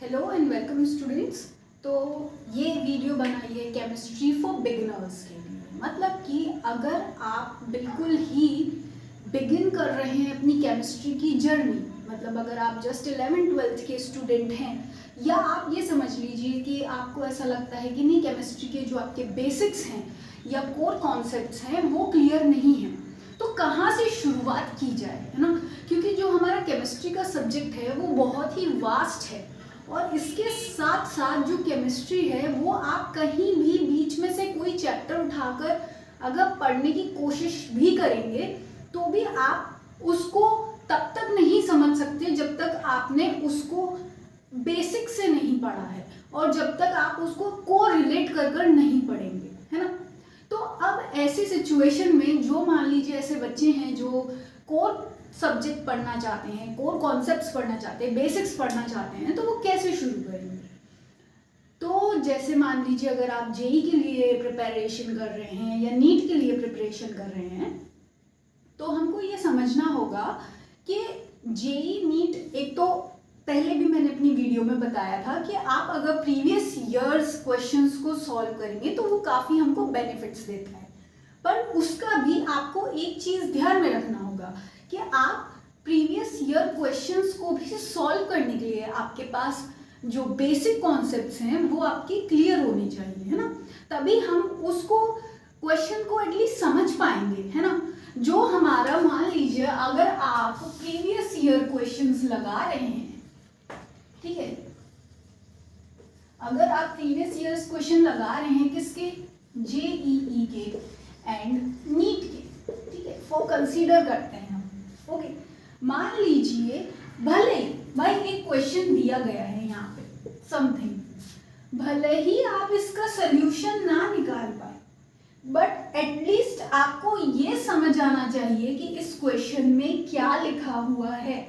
Hello and welcome students. तो ये video बनाई है केमिस्ट्री फॉर बिगिनर्स के लिए। मतलब कि अगर आप बिल्कुल ही बिगिन कर रहे हैं अपनी केमिस्ट्री की जर्नी, मतलब अगर आप जस्ट 11th-12th के स्टूडेंट हैं, या आप ये समझ लीजिए कि आपको ऐसा लगता है कि नहीं, केमिस्ट्री के जो आपके बेसिक्स हैं या कोर कॉन्सेप्ट्स हैं वो क्लियर नहीं हैं, तो कहाँ से शुरुआत की जाए, है ना। क्योंकि जो हमारा केमिस्ट्री का सब्जेक्ट है वो बहुत ही वास्ट है, और इसके साथ साथ जो केमिस्ट्री है वो आप कहीं भी बीच में से कोई चैप्टर उठाकर अगर पढ़ने की कोशिश भी करेंगे तो भी आप उसको तब तक नहीं समझ सकते जब तक आपने उसको बेसिक से नहीं पढ़ा है, और जब तक आप उसको को रिलेट कर नहीं पढ़ेंगे, है ना। तो अब ऐसी सिचुएशन में जो मान लीजिए ऐसे बच्चे हैं जो कोर सब्जेक्ट पढ़ना चाहते हैं, कोर कॉन्सेप्ट्स पढ़ना चाहते हैं, बेसिक्स पढ़ना चाहते हैं, तो वो कैसे शुरू करेंगे। तो जैसे मान लीजिए अगर आप जेई के लिए प्रिपरेशन कर रहे हैं या नीट के लिए प्रिपरेशन कर रहे हैं, तो हमको ये समझना होगा कि जेई नीट, एक तो पहले भी मैंने अपनी वीडियो में बताया था कि आप अगर प्रीवियस ईयर्स क्वेश्चंस को सॉल्व करेंगे तो वो काफ़ी हमको बेनिफिट्स देता है। पर उसका भी आपको एक चीज़ ध्यान में रखना होगा कि आप प्रीवियस ईयर क्वेश्चंस को भी सॉल्व करने के लिए आपके पास जो बेसिक कॉन्सेप्ट्स हैं वो आपकी क्लियर होनी चाहिए, है ना। तभी हम उसको क्वेश्चन को एटलीस्ट समझ पाएंगे, है ना। जो हमारा मान लीजिए अगर आप प्रीवियस ईयर क्वेश्चंस लगा रहे हैं, ठीक है, अगर आप प्रीवियस ईयर्स क्वेश्चन लगा रहे हैं किसके, जेईई के एंड नीट के, ठीक है, वो कंसीडर करते हैं हम। ओके, मान लीजिए भले भाई एक क्वेश्चन दिया गया है यहाँ पे समथिंग, भले ही आप इसका सल्यूशन ना निकाल पाए, बट एटलीस्ट आपको ये समझ आना चाहिए कि इस क्वेश्चन में क्या लिखा हुआ है,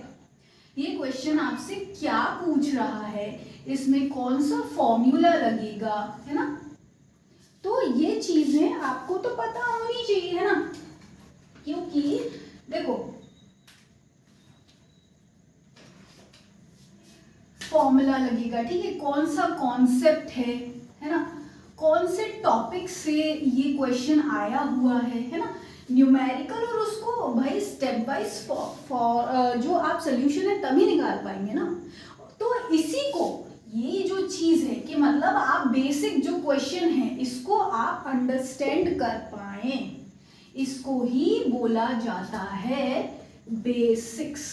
ये क्वेश्चन आपसे क्या पूछ रहा है, इसमें कौन सा फॉर्मूला लगेगा, है ना। तो ये चीजें आपको तो पता होनी चाहिए, है ना। क्योंकि देखो फॉर्मूला लगेगा, ठीक है, कौन सा कॉन्सेप्ट है ना, कौन से टॉपिक से ये क्वेश्चन आया हुआ है ना, न्यूमेरिकल, और उसको भाई स्टेप वाइज जो आप सोल्यूशन है तभी निकाल पाएंगे ना। तो इसी को, ये जो चीज है कि मतलब आप बेसिक जो क्वेश्चन है इसको आप अंडरस्टैंड कर पाए, इसको ही बोला जाता है बेसिक्स,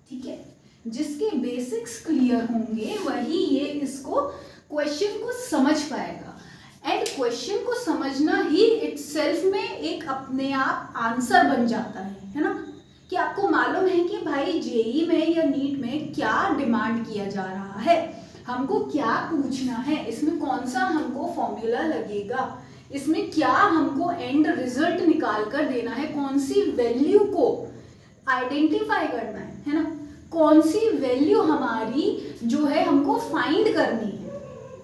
ठीक है। जिसके बेसिक्स क्लियर होंगे वही ये इसको क्वेश्चन को समझ पाएगा, एंड क्वेश्चन को समझना ही इटसेल्फ में एक अपने आप आंसर बन जाता है ना। कि आपको मालूम है कि भाई जेई में या नीट में क्या डिमांड किया जा रहा है, हमको क्या पूछना है, इसमें कौन सा हमको फॉर्मूला लगेगा, इसमें क्या हमको एंड रिजल्ट निकाल कर देना है, कौन सी वैल्यू को आइडेंटिफाई करना है ना, कौन सी वैल्यू हमारी जो है हमको फाइंड करनी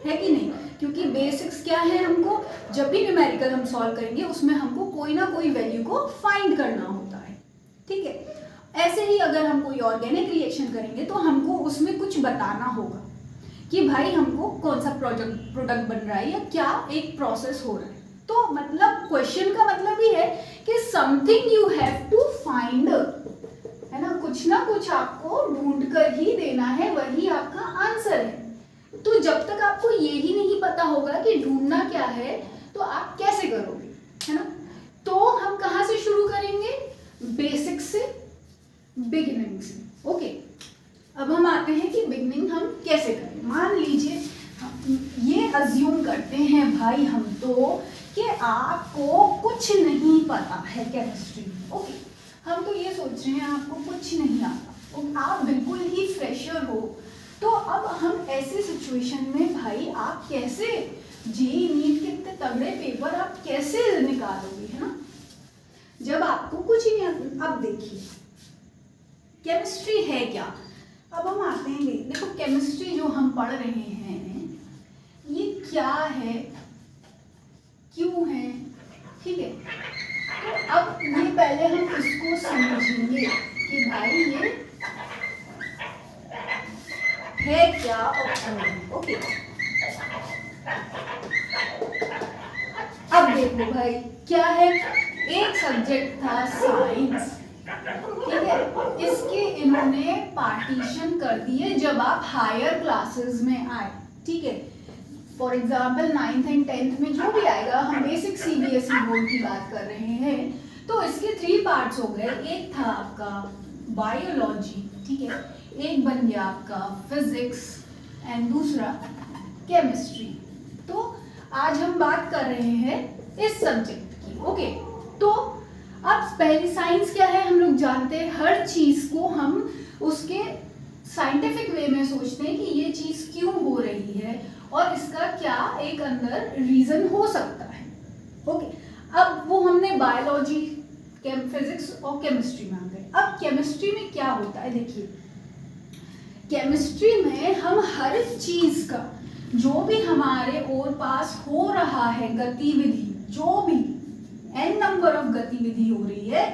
है कि नहीं। क्योंकि बेसिक्स क्या है, हमको जब भी न्यूमेरिकल हम सॉल्व करेंगे उसमें हमको कोई ना कोई वैल्यू को फाइंड करना होता है, ठीक है। ऐसे ही अगर हम कोई ऑर्गेनिक रिएक्शन करेंगे तो हमको उसमें कुछ बताना होगा कि भाई हमको कौन सा प्रोडक्ट बन रहा है या क्या एक प्रोसेस हो रहा है। तो मतलब क्वेश्चन का मतलब ही है कि something you have to find, है ना, कुछ ना कुछ आपको ढूंढ कर ही देना है, वही आपका आंसर है। तो जब तक आपको ये ही नहीं पता होगा कि ढूंढना क्या है तो आप कैसे करोगे, है ना। तो हम कहाँ से शुरू करेंगे, बेसिक से, बिगिनिंग से। ओके, अब हम आते हैं कि बिगिनिंग हम कैसे करें। मान लीजिए ये अज्यूम करते हैं भाई हम तो कि आपको कुछ नहीं पता है केमिस्ट्री में। ओके, हम तो ये सोच रहे हैं आपको कुछ नहीं आता, आप बिल्कुल ही फ्रेशर हो। तो अब हम ऐसे सिचुएशन में भाई आप कैसे जेईई नीट के इतने तगड़े पेपर आप कैसे निकालोगे, है ना, जब आपको कुछ ही नहीं आता। अब देखिए केमिस्ट्री है क्या। अब हम आते हैं, देखो केमिस्ट्री जो हम पढ़ रहे हैं ये क्या है, क्यों है, ठीक है। तो अब ये पहले हम इसको समझेंगे कि भाई ये है क्या और क्यों है। ओके, अब देखो भाई क्या है, एक सब्जेक्ट था साइंस, ठीक है, इसके इन्होंने पार्टीशन कर दिए जब आप हायर क्लासेस में आए, ठीक है। For example 9th and 10th में जो भी आएगा, हम बेसिक CBSE बोर्ड की बात कर रहे हैं, तो इसके 3 पार्ट्स हो गए। एक था आपका बायोलॉजी, ठीक है, एक बन गया आपका फिजिक्स एंड दूसरा केमिस्ट्री। तो आज हम बात कर रहे हैं इस सब्जेक्ट की, ओके। तो अब पहली साइंस क्या है, हम लोग जानते हैं, हर चीज को हम उसके साइंटिफिक वे में सोचते हैं कि ये चीज क्यों हो रही है और इसका क्या एक अंदर रीजन हो सकता है, ओके। अब वो हमने बायोलॉजी, फिजिक्स और केमिस्ट्री में आ गए। अब केमिस्ट्री में क्या होता है, देखिए केमिस्ट्री में हम हर चीज का जो भी हमारे और पास हो रहा है गतिविधि, जो भी n नंबर ऑफ गतिविधि हो रही है,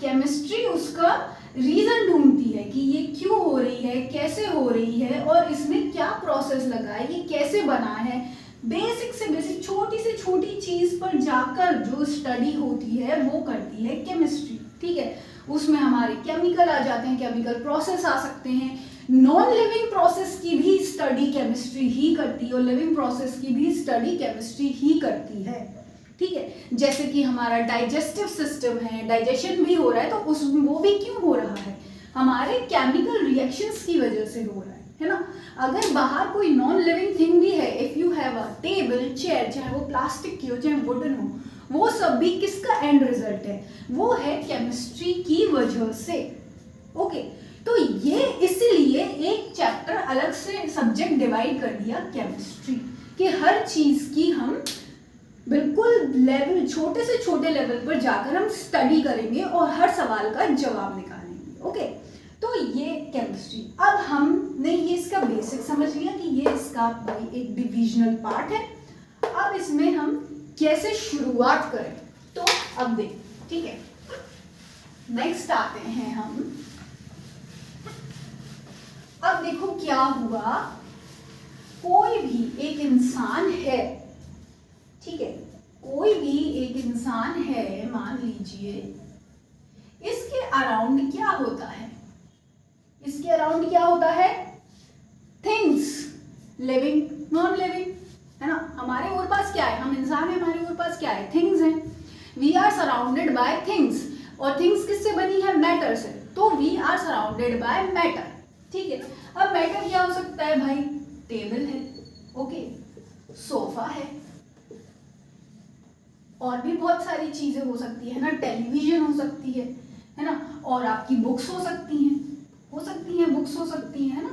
केमिस्ट्री उसका रीजन ढूंढती है कि ये क्यों हो रही है, कैसे हो रही है और इसमें क्या प्रोसेस लगा है, ये कैसे बना है। बेसिक से बेसिक, छोटी से छोटी चीज पर जाकर जो स्टडी होती है वो करती है केमिस्ट्री, ठीक है। उसमें हमारे केमिकल आ जाते हैं, केमिकल प्रोसेस आ सकते हैं, नॉन लिविंग प्रोसेस की भी स्टडी केमिस्ट्री ही करती है और लिविंग प्रोसेस की भी स्टडी केमिस्ट्री ही करती है, ठीक है। जैसे कि हमारा डाइजेस्टिव सिस्टम है, डाइजेशन भी हो रहा है, तो उस वो भी क्यों हो रहा है, हमारे केमिकल रिएक्शंस की वजह से हो रहा है ना। अगर बाहर कोई नॉन लिविंग थिंग भी है, if you have a table chair, चाहे वो प्लास्टिक की हो चाहे वुडन हो, वो सब भी किसका एंड रिजल्ट है, वो है केमिस्ट्री की वजह से, ओके। तो ये इसीलिए एक चैप्टर अलग से सब्जेक्ट डिवाइड कर दिया केमिस्ट्री, कि हर चीज की हम बिल्कुल लेवल, छोटे से छोटे लेवल पर जाकर हम स्टडी करेंगे और हर सवाल का जवाब निकालेंगे, ओके। तो ये केमिस्ट्री, अब हमने ये इसका बेसिक समझ लिया कि ये इसका भाई एक डिविजनल पार्ट है। अब इसमें हम कैसे शुरुआत करें, तो अब देख, ठीक है, नेक्स्ट आते हैं हम। अब देखो क्या हुआ, कोई भी एक इंसान है, ठीक है, कोई भी एक इंसान है, मान लीजिए, इसके अराउंड क्या होता है, इसके अराउंड क्या होता है, थिंग्स, लिविंग नॉन लिविंग, है ना। हमारे और पास क्या है, हम इंसान है, हमारे और पास क्या है, थिंग्स हैं। We are surrounded by things, और थिंग्स किससे बनी है, मैटर से, तो we are surrounded by matter, ठीक है। अब मैटर क्या हो सकता है भाई, टेबल है, ओके, सोफा है, और भी बहुत सारी चीजें हो सकती है ना, टेलीविजन हो सकती है ना, और आपकी बुक्स हो सकती हैं, बुक्स हो सकती हैं, है ना।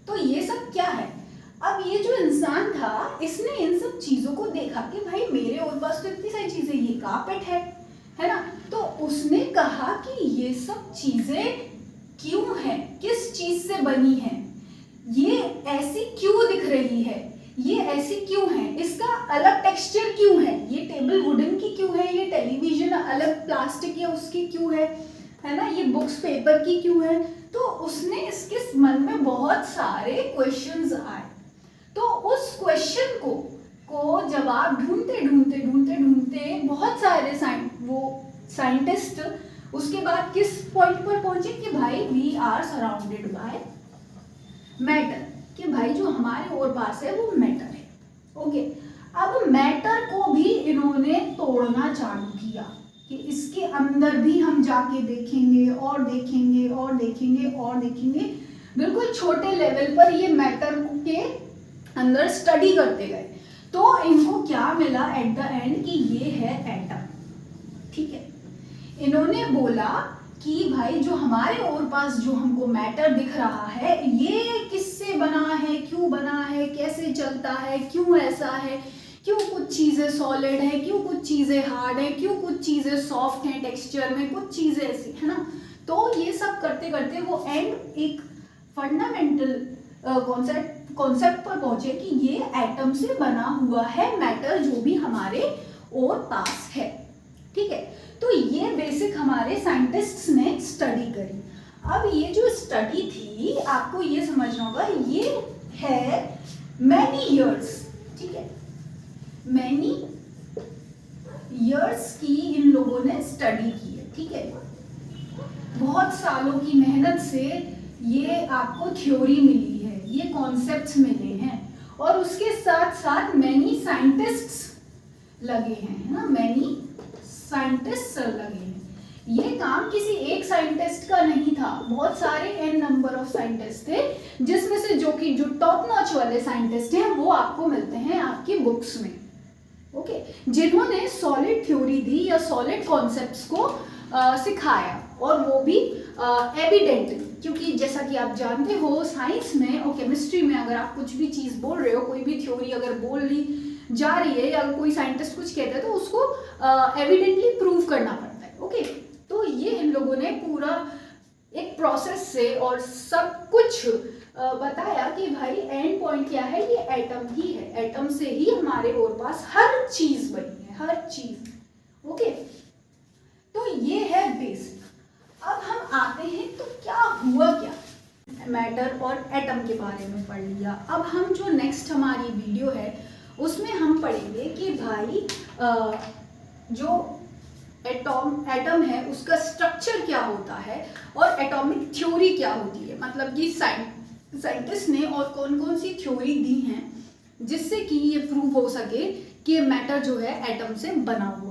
तो ये सब क्या है, अब ये जो इंसान था, इसने इन सब चीजों को देखा कि भाई मेरे और पास तो इतनी सारी चीजें, ये कारपेट है ना, तो उसने कहा कि ये सब चीजें क्यों है, किस चीज से बनी है, ये ऐसी क्यों दिख रही है, ये ऐसी क्यों है, इसका अलग टेक्सचर क्यों है, ये टेबल वुडन की क्यों है, ये टेलीविजन अलग प्लास्टिक या उसकी क्यों है ना, ये बुक्स पेपर की क्यों है। तो उसने इसके मन में बहुत सारे क्वेश्चंस आए, तो उस क्वेश्चन को जवाब ढूंढते बहुत सारे साइंटिस्ट उसके बाद किस पॉइंट पर पहुंचे कि भाई we are surrounded by matter, कि भाई जो हमारे और पास है वो मैटर है, ओके। अब मैटर को भी इन्होंने तोड़ना चालू किया कि इसके अंदर भी हम जाके देखेंगे और देखेंगे और देखेंगे और देखेंगे, बिल्कुल छोटे लेवल पर ये मैटर के अंदर स्टडी करते गए। तो इनको क्या मिला एट द एंड कि ये है एटम, ठीक है। इन्होंने बोला कि भाई जो हमारे और पास जो हमको मैटर दिख रहा है, ये किससे बना है, क्यों बना है, कैसे चलता है, क्यों ऐसा है, क्यों कुछ चीजें सॉलिड है, क्यों कुछ चीजें हार्ड है, क्यों कुछ चीजें सॉफ्ट हैं टेक्सचर में, कुछ चीजें ऐसी, है ना। तो ये सब करते करते वो एंड एक फंडामेंटल कॉन्सेप्ट पर पहुंचे कि ये एटम से बना हुआ है मैटर जो भी हमारे और पास है, ठीक है। तो ये बेसिक हमारे साइंटिस्ट्स ने स्टडी करी। अब ये जो स्टडी थी, आपको ये समझना होगा, ये है मैनी ईयर्स, ठीक है, मैनी ईयर्स की इन लोगों ने स्टडी की है, ठीक है, बहुत सालों की मेहनत से ये आपको थ्योरी मिली है, ये कॉन्सेप्ट्स मिले हैं, और उसके साथ साथ मैनी साइंटिस्ट्स लगे हैं, है ना, मैनी साइंटिस्ट्स लगे हैं। ये काम किसी एक साइंटिस्ट का नहीं था, बहुत सारे एन नंबर ऑफ साइंटिस्ट थे, जिसमें से जो टॉप नॉच वाले साइंटिस्ट हैं वो आपको मिलते हैं आपकी बुक्स में, ओके, जिन्होंने सॉलिड थ्योरी दी या सॉलिड कॉन्सेप्ट्स को सिखाया, और वो भी एविडेंटली, क्योंकि जैसा कि आप जानते हो साइंस में और केमिस्ट्री में अगर आप कुछ भी चीज़ बोल रहे हो, कोई भी थ्योरी अगर बोल ली जा रही है या कोई साइंटिस्ट कुछ कहता है तो उसको एविडेंटली प्रूव करना पड़ता है, ओके। तो ये इन लोगों ने पूरा एक प्रोसेस से और सब कुछ बताया कि भाई एंड पॉइंट क्या है, ये एटम ही है, एटम से ही हमारे और पास हर चीज बनी है, हर चीज, ओके। तो ये है बेसिक। अब हम आते हैं तो क्या हुआ, क्या मैटर और एटम के बारे में पढ़ लिया। अब हम जो नेक्स्ट हमारी वीडियो है उसमें हम पढ़ेंगे कि भाई जो एटम है उसका स्ट्रक्चर क्या होता है और एटॉमिक थ्योरी क्या होती है, मतलब कि साइंटिस्ट ने और कौन कौन सी थ्योरी दी हैं जिससे कि ये प्रूव हो सके कि मैटर जो है एटम से बना हुआ